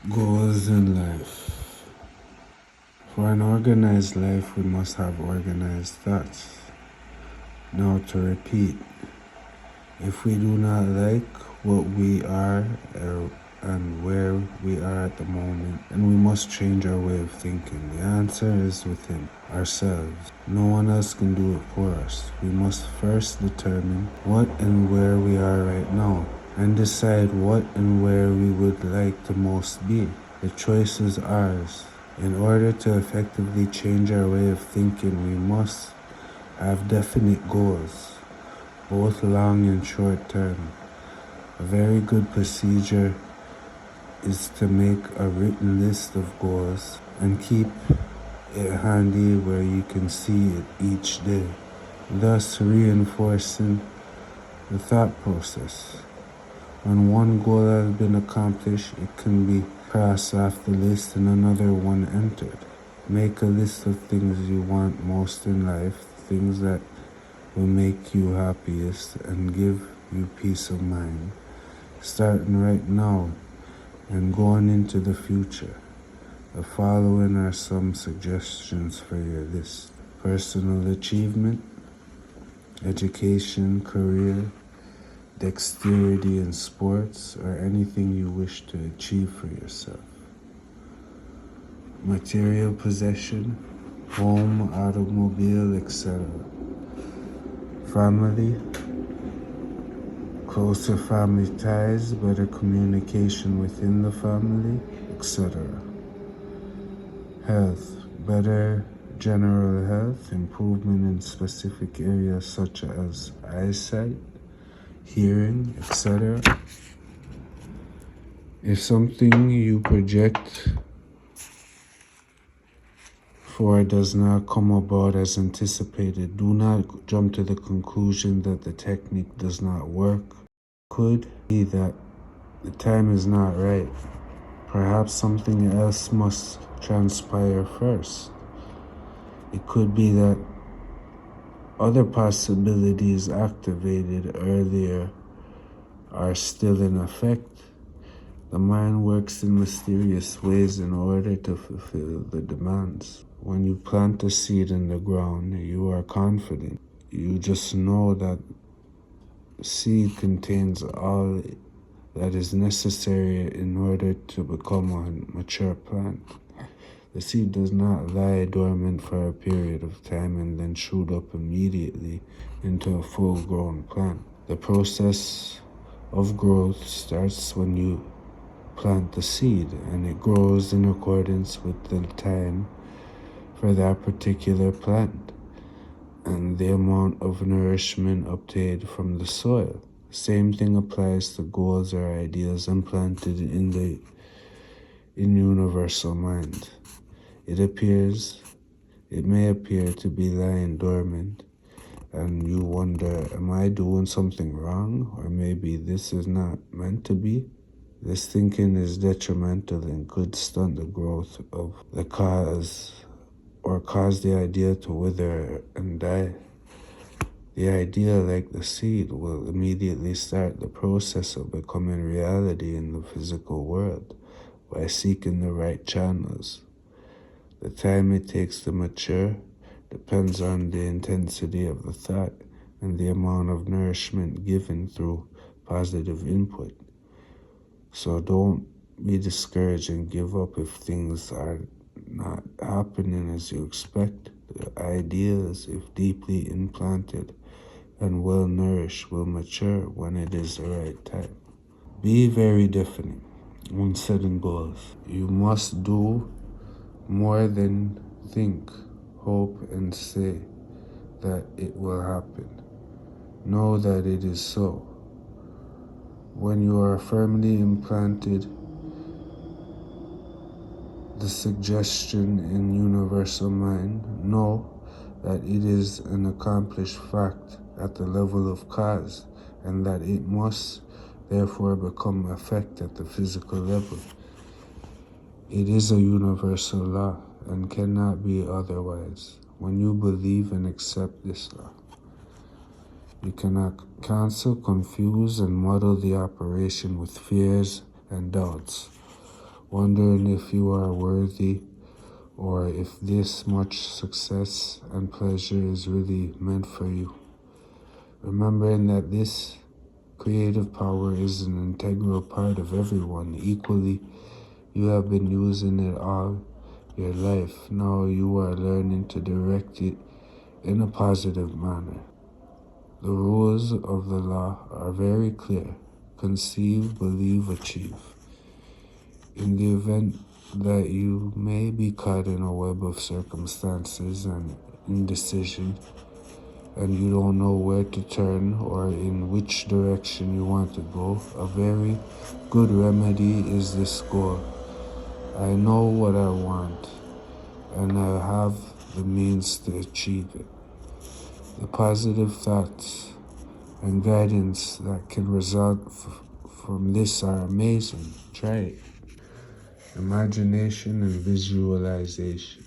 Goals in life. For an organized life, we must have organized thoughts. Now to repeat, if we do not like what we are and where we are at the moment, then we must change our way of thinking. The answer is within ourselves. No one else can do it for us. We must first determine what and where we are right now and decide what and where we would like to most be. The choice is ours. In order to effectively change our way of thinking, we must have definite goals, both long and short term. A very good procedure is to make a written list of goals and keep it handy where you can see it each day, thus reinforcing the thought process. When one goal has been accomplished, it can be crossed off the list and another one entered. Make a list of things you want most in life, things that will make you happiest and give you peace of mind, starting right now and going into the future. The following are some suggestions for your list: personal achievement, education, career, dexterity in sports, or anything you wish to achieve for yourself. Material possession, home, automobile, etc. Family, closer family ties, better communication within the family, etc. Health, better general health, improvement in specific areas such as eyesight, hearing, etc. If something you project for does not come about as anticipated, do not jump to the conclusion that the technique does not work. It could be that the time is not right. Perhaps something else must transpire first. It could be that other possibilities activated earlier are still in effect. The mind works in mysterious ways in order to fulfill the demands. When you plant a seed in the ground, you are confident. You just know that the seed contains all that is necessary in order to become a mature plant. The seed does not lie dormant for a period of time and then shoot up immediately into a full-grown plant. The process of growth starts when you plant the seed, and it grows in accordance with the time for that particular plant and the amount of nourishment obtained from the soil. Same thing applies to goals or ideas implanted in universal mind. It may appear to be lying dormant, and you wonder, am I doing something wrong? Or maybe this is not meant to be? This thinking is detrimental and could stunt the growth of the cause or cause the idea to wither and die. The idea, like the seed, will immediately start the process of becoming reality in the physical world by seeking the right channels. The time it takes to mature depends on the intensity of the thought and the amount of nourishment given through positive input. So don't be discouraged and give up if things are not happening as you expect. The ideas, if deeply implanted and well nourished, will mature when it is the right time. Be very definite when setting goals. You must do more than think, hope, and say that it will happen. Know that it is so. When you are firmly implanted the suggestion in universal mind, know that it is an accomplished fact at the level of cause, and that it must therefore become effect at the physical level. It is a universal law and cannot be otherwise. When you believe and accept this law, you cannot cancel, confuse, and muddle the operation with fears and doubts. wondering if you are worthy or if this much success and pleasure is really meant for you. Remembering that this creative power is an integral part of everyone equally. You have been using it all your life. Now you are learning to direct it in a positive manner. The rules of the law are very clear. Conceive, believe, achieve. In the event that you may be caught in a web of circumstances and indecision, and you don't know where to turn or in which direction you want to go, a very good remedy is this goal. I know what I want, and I have the means to achieve it. The positive thoughts and guidance that can result from this are amazing. Try it. Imagination and visualization.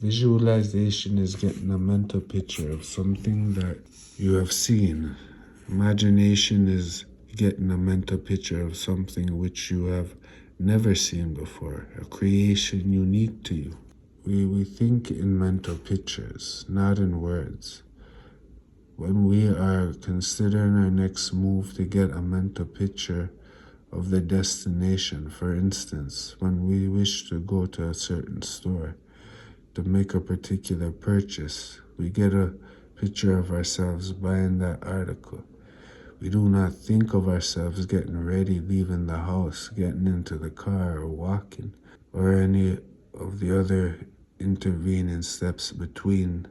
Visualization is getting a mental picture of something that you have seen. Imagination is getting a mental picture of something which you have never seen before, a creation unique to you. We think in mental pictures, not in words. When we are considering our next move to get a mental picture of the destination, for instance, when we wish to go to a certain store to make a particular purchase, we get a picture of ourselves buying that article. We do not think of ourselves getting ready, leaving the house, getting into the car or walking, or any of the other intervening steps between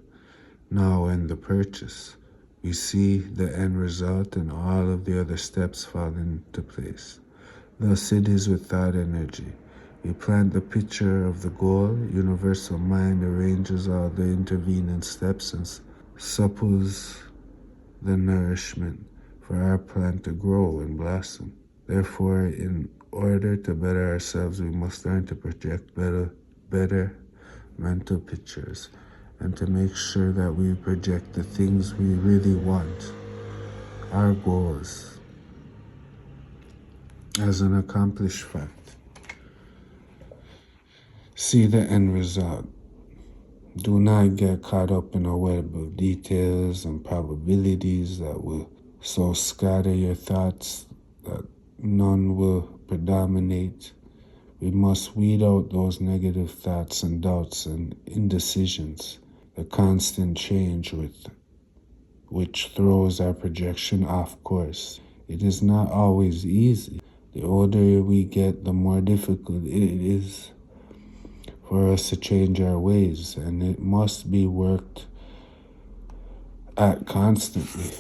now and the purchase. We see the end result and all of the other steps fall into place. Thus it is with thought energy. We plant the picture of the goal, universal mind arranges all the intervening steps and supples the nourishment for our plant to grow and blossom. Therefore, in order to better ourselves, we must learn to project better mental pictures and to make sure that we project the things we really want, our goals, as an accomplished fact. See the end result. Do not get caught up in a web of details and probabilities that will so scatter your thoughts that none will predominate. We must weed out those negative thoughts and doubts and indecisions, the constant change which throws our projection off course. It is not always easy. The older we get, the more difficult it is for us to change our ways, and it must be worked at constantly.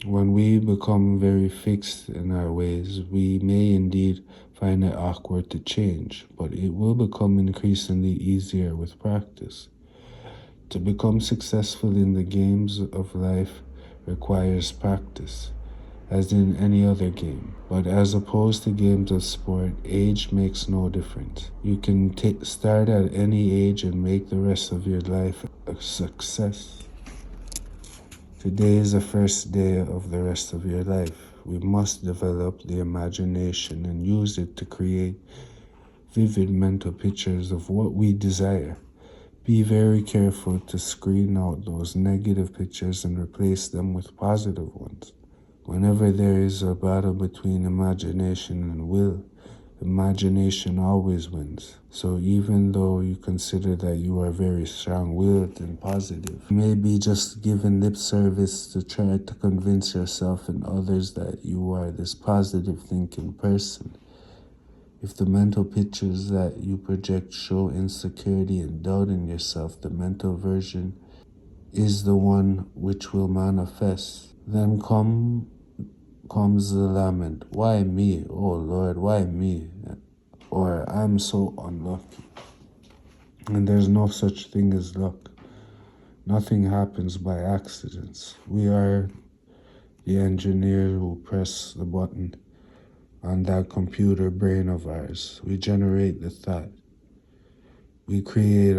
When we become very fixed in our ways, we may indeed find it awkward to change, but it will become increasingly easier with practice. To become successful in the games of life requires practice, as in any other game. But as opposed to games of sport, age makes no difference. You can start at any age and make the rest of your life a success. Today is the first day of the rest of your life. We must develop the imagination and use it to create vivid mental pictures of what we desire. Be very careful to screen out those negative pictures and replace them with positive ones. Whenever there is a battle between imagination and will, imagination always wins. So even though you consider that you are very strong-willed and positive, you may be just giving lip service to try to convince yourself and others that you are this positive thinking person. If the mental pictures that you project show insecurity and doubt in yourself, the mental version is the one which will manifest. Then comes the lament, why me, oh Lord, why me? Or I'm so unlucky. And there's no such thing as luck. Nothing happens by accidents. We are the engineer who press the button on that computer brain of ours. We generate the thought. We create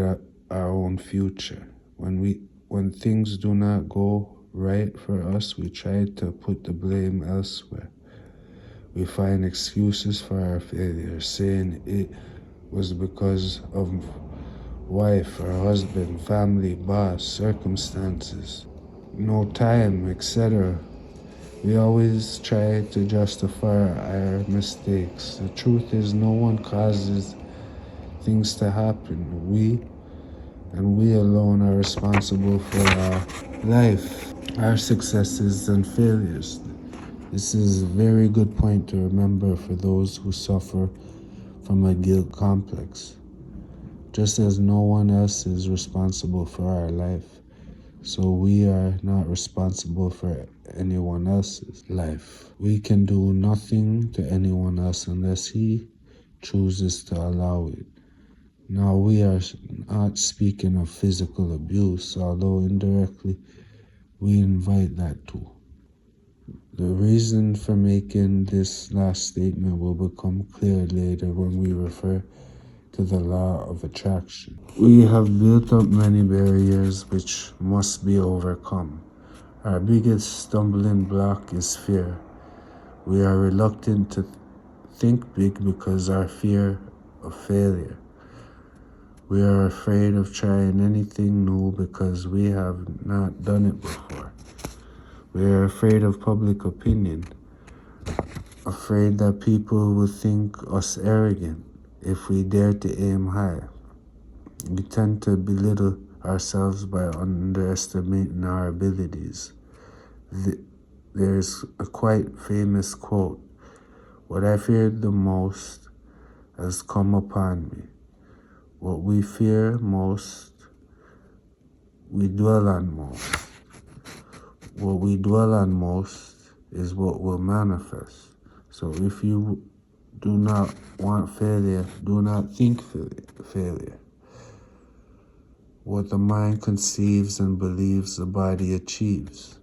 our own future. When things do not go right for us, we try to put the blame elsewhere. We find excuses for our failure, saying it was because of wife or husband, family, boss, circumstances, no time, etc. We always try to justify our mistakes. The truth is, no one causes things to happen. We alone are responsible for our life, our successes and failures. This is a very good point to remember for those who suffer from a guilt complex. Just as no one else is responsible for our life, so we are not responsible for anyone else's life. We can do nothing to anyone else unless he chooses to allow it. Now, we are not speaking of physical abuse, although indirectly we invite that too. The reason for making this last statement will become clear later when we refer to the law of attraction. We have built up many barriers which must be overcome. Our biggest stumbling block is fear. We are reluctant to think big because our fear of failure. We are afraid of trying anything new because we have not done it before. We are afraid of public opinion, afraid that people will think us arrogant if we dare to aim high. We tend to belittle ourselves by underestimating our abilities. There's a quite famous quote, "What I feared the most has come upon me." What we fear most, we dwell on most. What we dwell on most is what will manifest. So if you do not want failure, do not think failure. What the mind conceives and believes, the body achieves.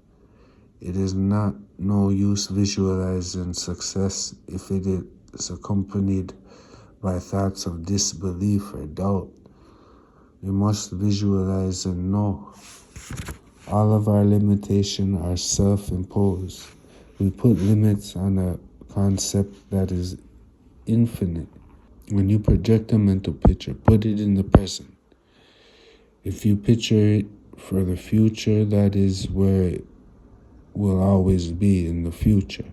It is not no use visualizing success if it is accompanied by thoughts of disbelief or doubt. We must visualize and know. All of our limitations are self-imposed. We put limits on a concept that is infinite. When you project a mental picture, put it in the present. If you picture it for the future, that is where it will always be in the future.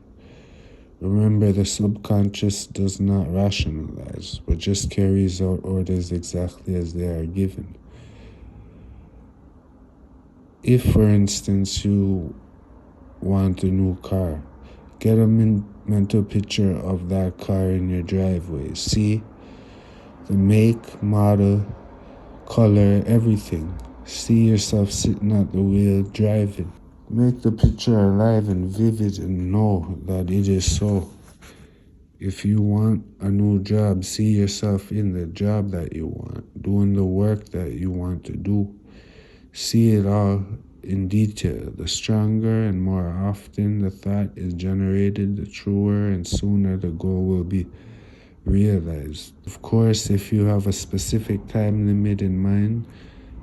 Remember, the subconscious does not rationalize, but just carries out orders exactly as they are given. If, for instance, you want a new car, get a mental picture of that car in your driveway. See the make, model, color, everything. See yourself sitting at the wheel driving. Make the picture alive and vivid and know that it is so. If you want a new job, see yourself in the job that you want, doing the work that you want to do. See it all in detail. The stronger and more often the thought is generated, the truer and sooner the goal will be realized. Of course, if you have a specific time limit in mind,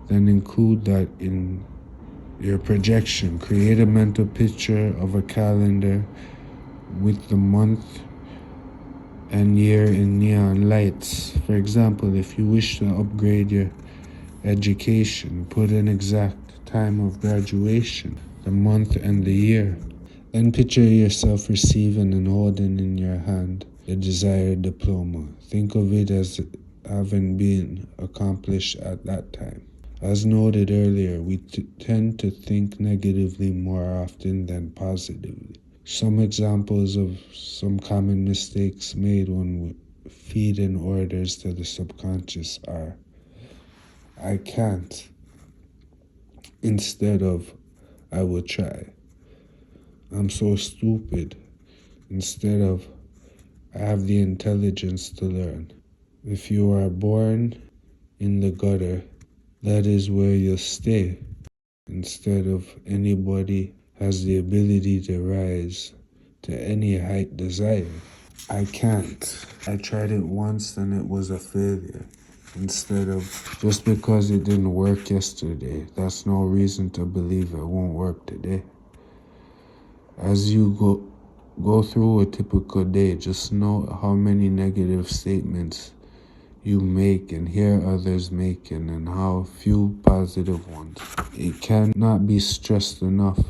then include that in your projection. Create a mental picture of a calendar with the month and year in neon lights. For example, if you wish to upgrade your education, put an exact time of graduation, the month and the year. Then picture yourself receiving and holding in your hand the desired diploma. Think of it as having been accomplished at that time. As noted earlier, we tend to think negatively more often than positively. Some examples of some common mistakes made when feeding orders to the subconscious are, "I can't," instead of "I will try." "I'm so stupid," instead of "I have the intelligence to learn." If you are born in the gutter, that is where you'll stay, instead of "anybody has the ability to rise to any height desired." "I can't. I tried it once and it was a failure," instead of "just because it didn't work yesterday, that's no reason to believe it won't work today." As you Go through a typical day. Just note how many negative statements you make and hear others making, and how few positive ones. It cannot be stressed enough.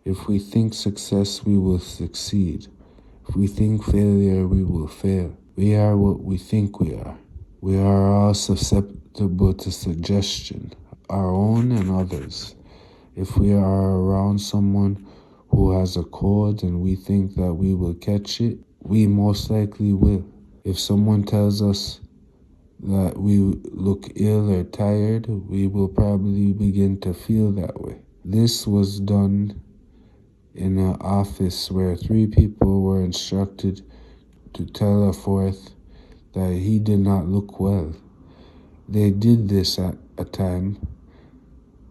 If we think success, we will succeed. If we think failure, we will fail. We are what we think we are. We are all susceptible to suggestion, our own and others. If we are around someone who has a cold and we think that we will catch it, we most likely will. If someone tells us that we look ill or tired, we will probably begin to feel that way. This was done in an office where 3 people were instructed to tell a fourth that he did not look well. They did this at a time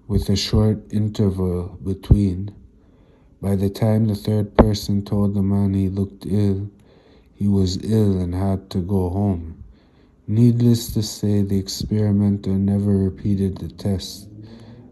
with a short interval between. By the time the third person told the man he looked ill, he was ill and had to go home. Needless to say, the experimenter never repeated the test,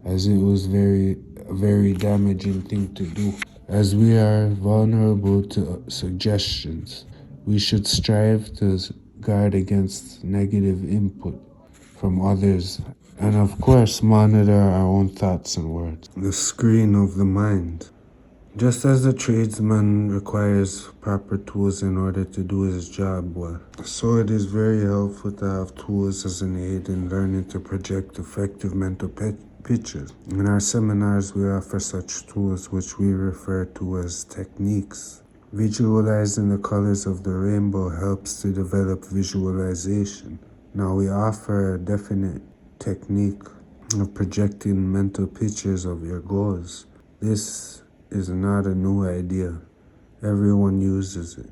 as it was a very damaging thing to do. As we are vulnerable to suggestions, we should strive to guard against negative input from others, and of course monitor our own thoughts and words. The screen of the mind. Just as the tradesman requires proper tools in order to do his job well, so it is very helpful to have tools as an aid in learning to project effective mental pictures. In our seminars, we offer such tools, which we refer to as techniques. Visualizing the colors of the rainbow helps to develop visualization. Now we offer a definite technique of projecting mental pictures of your goals. This is not a new idea. Everyone uses it.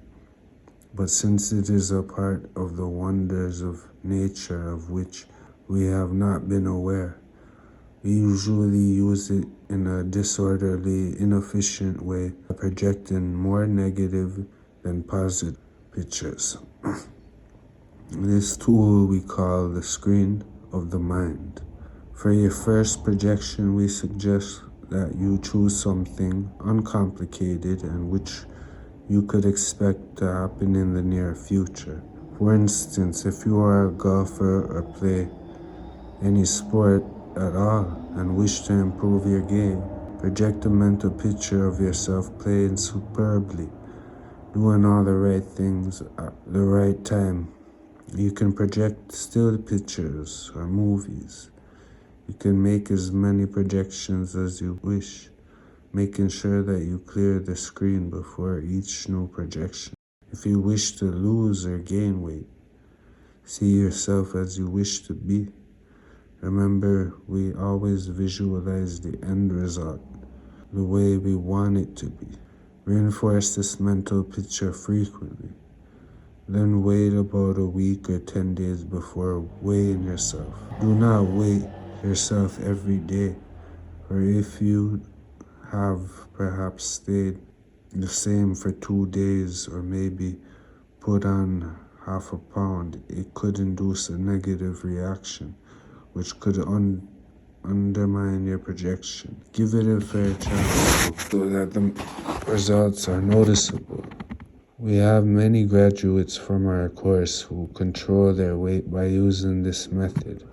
But since it is a part of the wonders of nature of which we have not been aware, we usually use it in a disorderly, inefficient way, projecting more negative than positive pictures. This tool we call the screen of the mind. For your first projection, we suggest that you choose something uncomplicated and which you could expect to happen in the near future. For instance, if you are a golfer or play any sport at all and wish to improve your game, project a mental picture of yourself playing superbly, doing all the right things at the right time. You can project still pictures or movies. You can make as many projections as you wish, making sure that you clear the screen before each new projection. If you wish to lose or gain weight, see yourself as you wish to be. Remember, we always visualize the end result, the way we want it to be. Reinforce this mental picture frequently. Then wait about a week or 10 days before weighing yourself. Do not weigh yourself every day, or if you have perhaps stayed the same for 2 days or maybe put on half a pound, it could induce a negative reaction, which could undermine your projection. Give it a fair chance so that the results are noticeable. We have many graduates from our course who control their weight by using this method.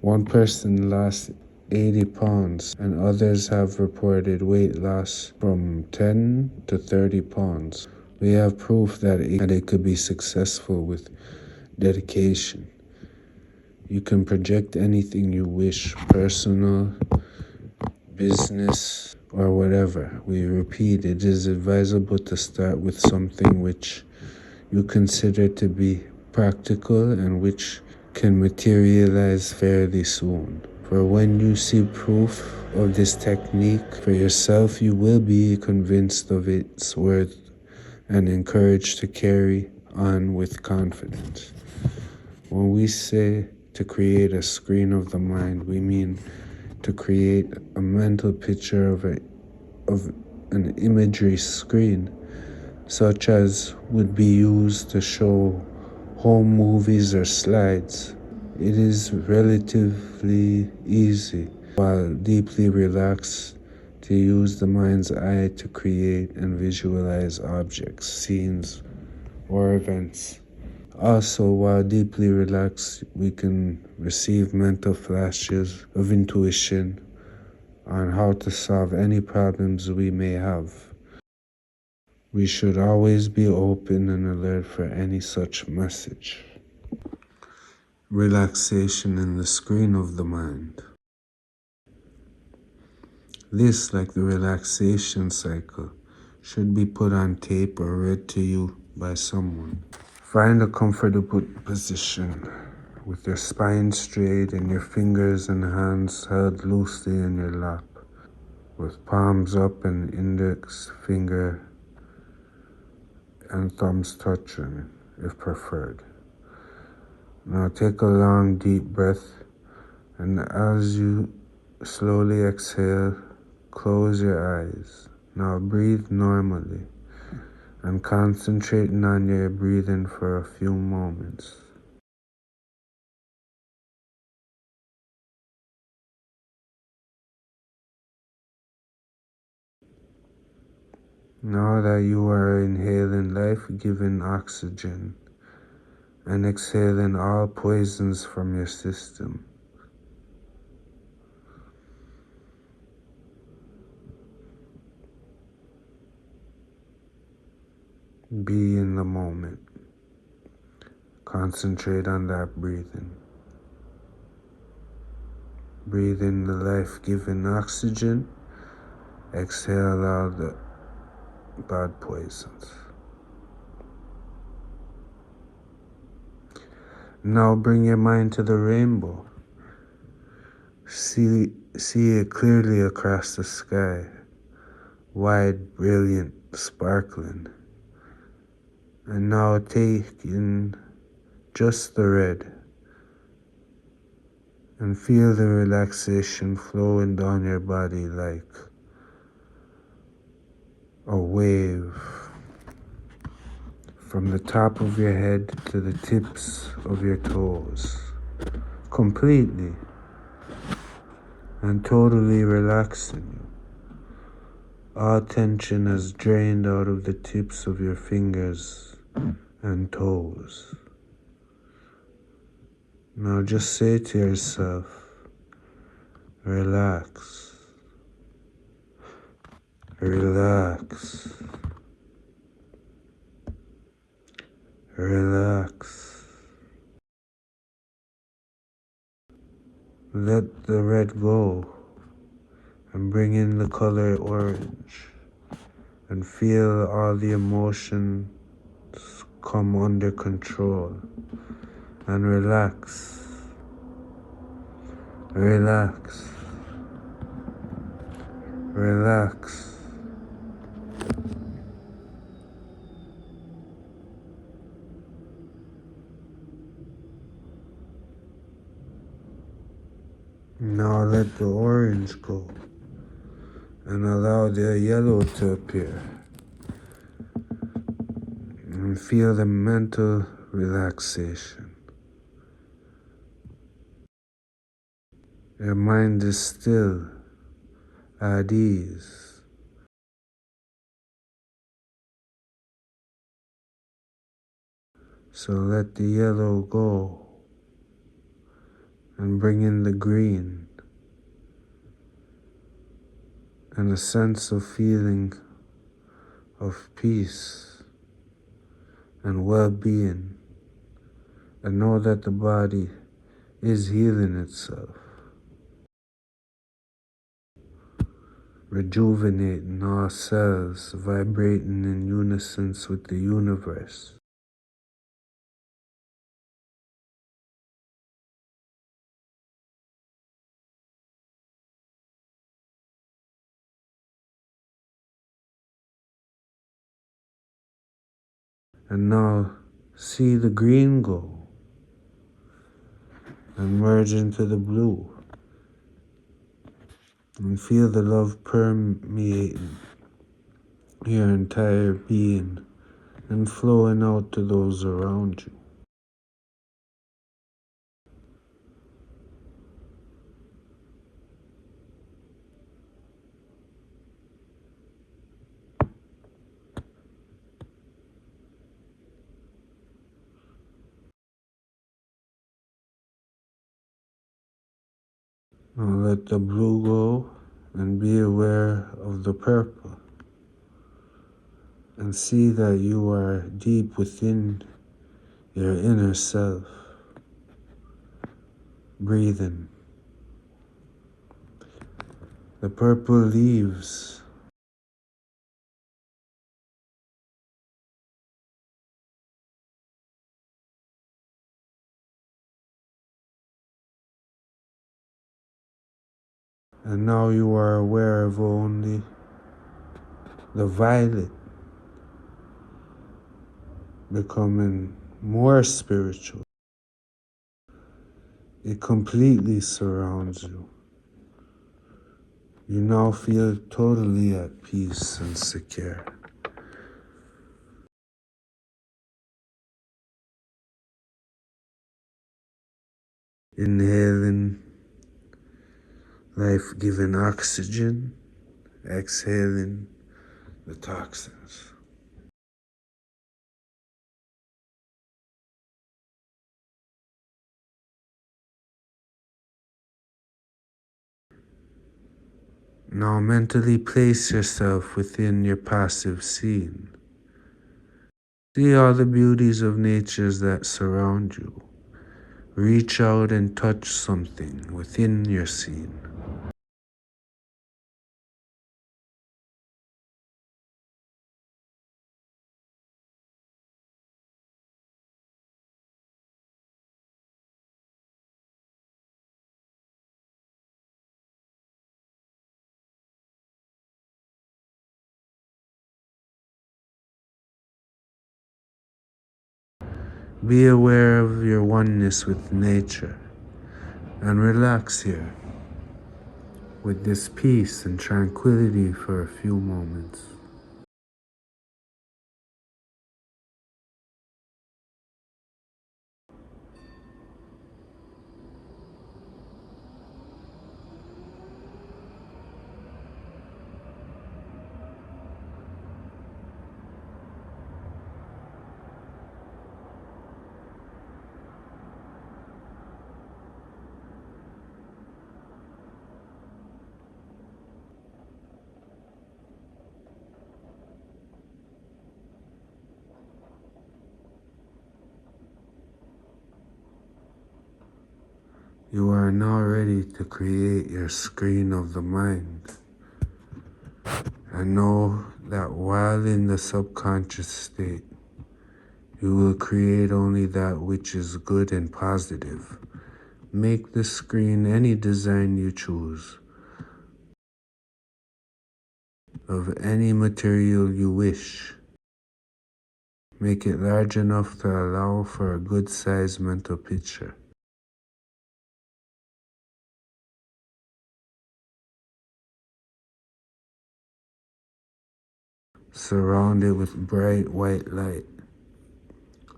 One person lost 80 pounds, and others have reported weight loss from 10 to 30 pounds. We have proof that it could be successful with dedication. You can project anything you wish, personal, business, or whatever. We repeat, it is advisable to start with something which you consider to be practical and which can materialize fairly soon. For when you see proof of this technique for yourself, you will be convinced of its worth and encouraged to carry on with confidence. When we say to create a screen of the mind, we mean to create a mental picture of an imagery screen, such as would be used to show home movies or slides. It is relatively easy, while deeply relaxed, to use the mind's eye to create and visualize objects, scenes, or events. Also, while deeply relaxed, we can receive mental flashes of intuition on how to solve any problems we may have. We should always be open and alert for any such message. Relaxation in the screen of the mind. This, like the relaxation cycle, should be put on tape or read to you by someone. Find a comfortable position with your spine straight and your fingers and hands held loosely in your lap, with palms up and index finger and thumbs touching if preferred. Now take a long deep breath, and as you slowly exhale, close your eyes. Now breathe normally and concentrating on your breathing for a few moments. Now that you are inhaling life-giving oxygen and exhaling all poisons from your system, be in the moment. Concentrate on that breathing. Breathe in the life-giving oxygen. Exhale all the bad poisons. Now bring your mind to the rainbow. See it clearly across the sky. Wide, brilliant, sparkling. And now take in just the red and feel the relaxation flowing down your body like a wave from the top of your head to the tips of your toes, completely and totally relaxing you. All tension is drained out of the tips of your fingers and toes. Now just say to yourself, relax, relax, relax. Let the red go and bring in the color orange and feel all the emotions come under control and relax, relax, relax. Now let the orange go and allow the yellow to appear and feel the mental relaxation. Your mind is still at ease. So let the yellow go and bring in the green and a sense of feeling of peace and well-being, and know that the body is healing itself, rejuvenating all cells, vibrating in unison with the universe. And now see the green go and merge into the blue, and feel the love permeating your entire being and flowing out to those around you. Now let the blue go and be aware of the purple. And see that you are deep within your inner self, breathing. The purple leaves. And now you are aware of only the violet, becoming more spiritual. It completely surrounds you. You now feel totally at peace and secure. Inhaling life-giving oxygen, exhaling the toxins. Now mentally place yourself within your passive scene. See all the beauties of nature that surround you. Reach out and touch something within your scene. Be aware of your oneness with nature and relax here with this peace and tranquility for a few moments. You are now ready to create your screen of the mind. And know that while in the subconscious state, you will create only that which is good and positive. Make the screen any design you choose, of any material you wish. Make it large enough to allow for a good sized mental picture. Surround it with bright white light.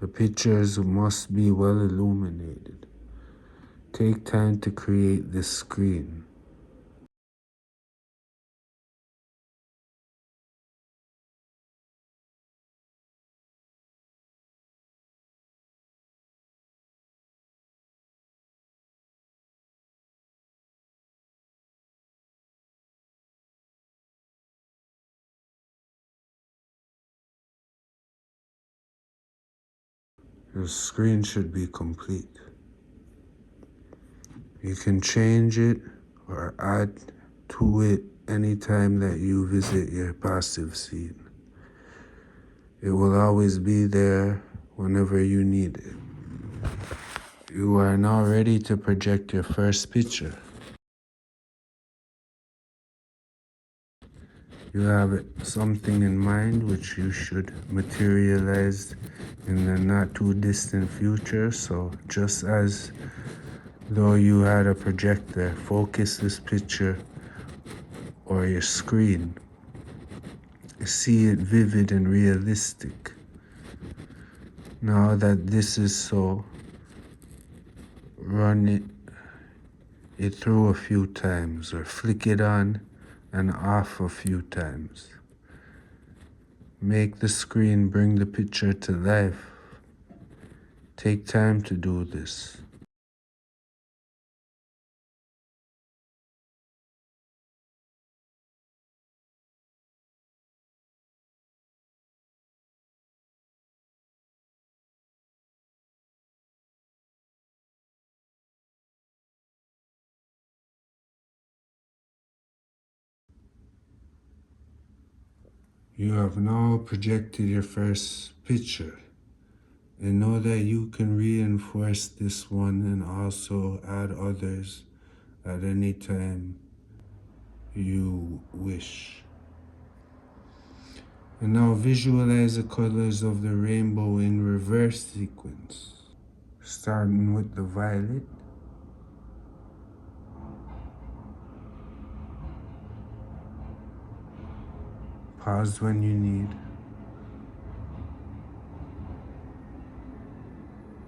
The pictures must be well illuminated. Take time to create this screen. Your screen should be complete. You can change it or add to it anytime that you visit your passive scene. It will always be there whenever you need it. You are now ready to project your first picture. You have something in mind which you should materialize in the not too distant future. So just as though you had a projector, focus this picture or your screen. See it vivid and realistic. Now that this is so, run it through a few times or flick it on and off a few times. Make the screen bring the picture to life. Take time to do this. You have now projected your first picture, and know that you can reinforce this one and also add others at any time you wish. And now visualize the colors of the rainbow in reverse sequence, starting with the violet, pause when you need,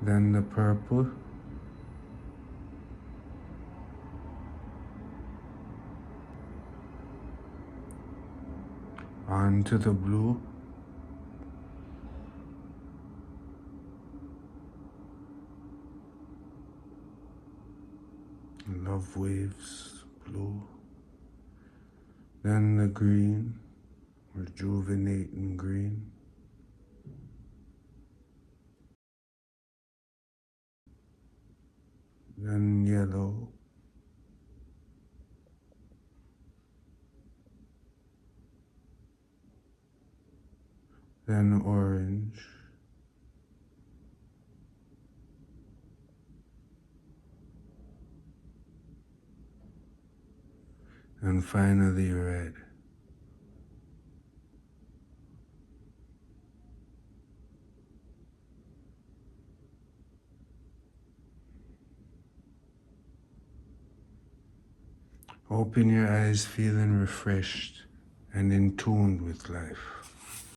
then the purple, on to the blue, love waves, blue, then the green, rejuvenating green, then yellow, then orange, and finally red. Open your eyes feeling refreshed and in tune with life.